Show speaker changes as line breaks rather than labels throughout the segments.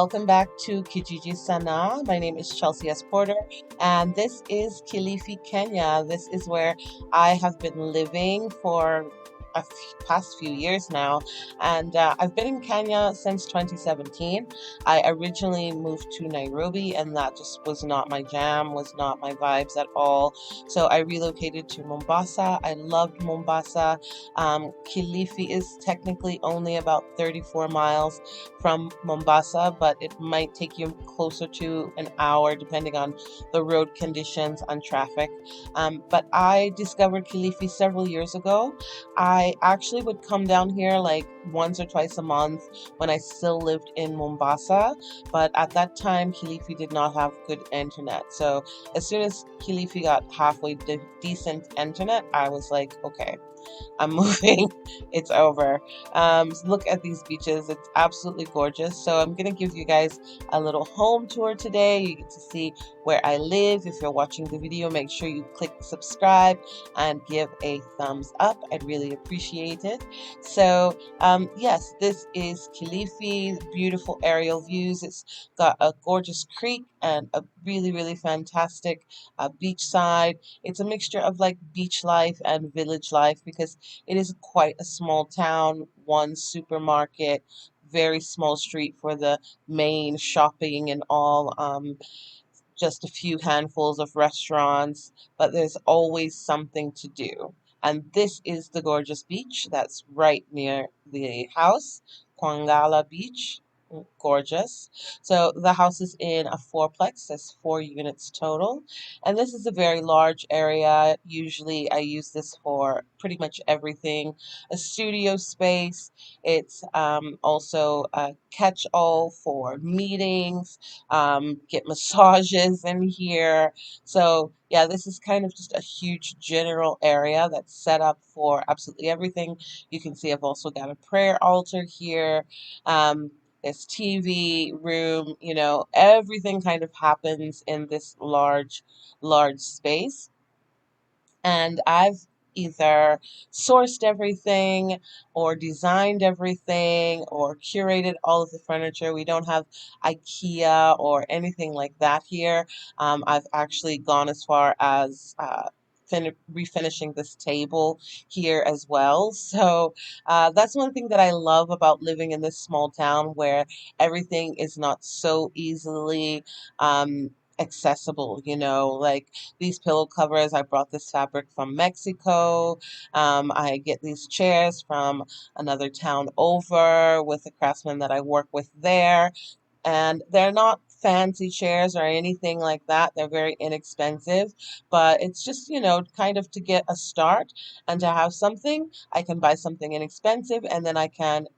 Welcome back to Kijiji Sana. My name is Chelsea S. Porter, and this is Kilifi, Kenya. This is where I have been living for past few years now, and I've been in Kenya since 2017. I originally moved to Nairobi, and that just was not my jam, was not my vibes at all. So I relocated to Mombasa. I loved Mombasa. Kilifi is technically only about 34 miles from Mombasa, but it might take you closer to an hour depending on the road conditions and traffic. But I discovered Kilifi several years ago. I actually would come down here like once or twice a month when I still lived in Mombasa, but at that time, Kilifi did not have good internet. So as soon as Kilifi got halfway decent internet, I was like, okay, I'm moving. It's over. Look at these beaches. It's absolutely gorgeous. So I'm going to give you guys a little home tour today. You get to see where I live. If you're watching the video, make sure you click subscribe and give a thumbs up. I'd really appreciate it. So yes, this is Kilifi, beautiful aerial views. It's got a gorgeous creek and a really fantastic beachside. It's a mixture of like beach life and village life because it is quite a small town, one supermarket, very small street for the main shopping and all. Just a few handfuls of restaurants, but there's always something to do. And this is the gorgeous beach that's right near the house, Kwangala Beach. Gorgeous. So the house is in a fourplex. There's 4 units total. And this is a very large area. Usually I use this for pretty much everything. A studio space. It's also a catch-all for meetings, get massages in here. So yeah, this is kind of just a huge general area that's set up for absolutely everything. You can see I've also got a prayer altar here. There's TV room, everything kind of happens in this large space. And I've either sourced everything or designed everything or curated all of the furniture. We don't have IKEA or anything like that here. I've actually gone as far as refinishing this table here as well. So that's one thing that I love about living in this small town where everything is not so easily accessible, like these pillow covers. I brought this fabric from Mexico. I get these chairs from another town over with a craftsman that I work with there, and they're not fancy chairs or anything like that. They're very inexpensive, but it's just, kind of to get a start and to have something. I can buy something inexpensive and then I can,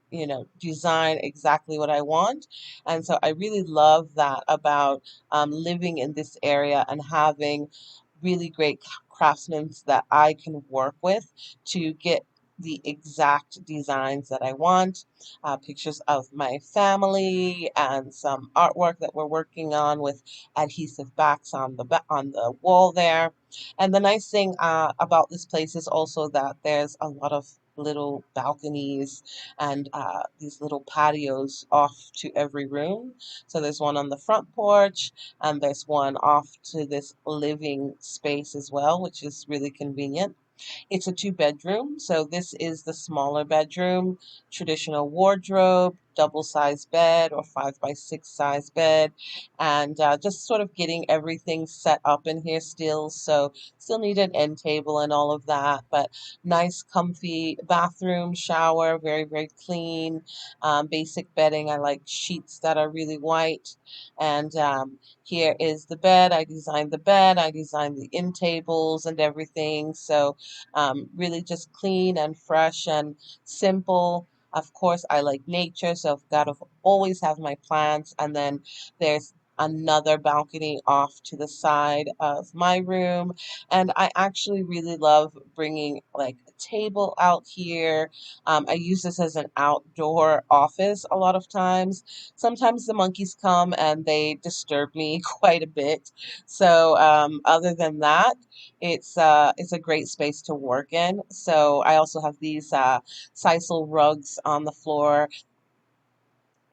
design exactly what I want. And so I really love that about living in this area and having really great craftsmen that I can work with to get the exact designs that I want, pictures of my family, and some artwork that we're working on with adhesive backs on on the wall there. And the nice thing about this place is also that there's a lot of little balconies and these little patios off to every room. So there's one on the front porch, and there's one off to this living space as well, which is really convenient. It's a two-bedroom, so this is the smaller bedroom, traditional wardrobe, double-size bed or 5 by 6 size bed, and just sort of getting everything set up in here still. So still need an end table and all of that, but nice, comfy bathroom, shower, very clean, basic bedding. I like sheets that are really white, and here is the bed. I designed the bed. I designed the end tables and everything. So really just clean and fresh and simple. Of course, I like nature, so I've got to always have my plants. And then there's another balcony off to the side of my room. And I actually really love bringing like a table out here. I use this as an outdoor office a lot of times. Sometimes the monkeys come and they disturb me quite a bit. So other than that, it's a great space to work in. So I also have these sisal rugs on the floor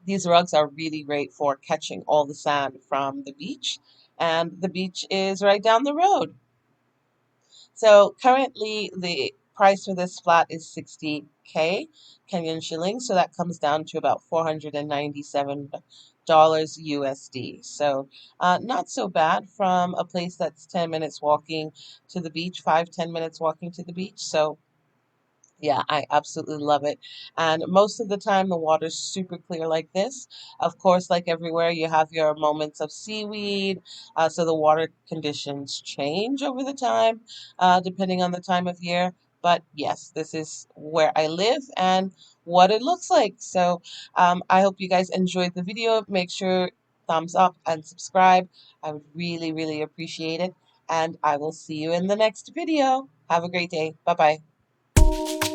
These rugs are really great for catching all the sand from the beach, and the beach is right down the road. So currently the price for this flat is 60K Kenyan shillings, so that comes down to about $497 USD. So not so bad from a place that's 10 minutes walking to the beach, 5, 10 minutes walking to the beach. So yeah, I absolutely love it. And most of the time, the water's super clear like this. Of course, like everywhere, you have your moments of seaweed. So the water conditions change over the time, depending on the time of year. But yes, this is where I live and what it looks like. So I hope you guys enjoyed the video. Make sure thumbs up and subscribe. I would really, really appreciate it. And I will see you in the next video. Have a great day. Bye bye.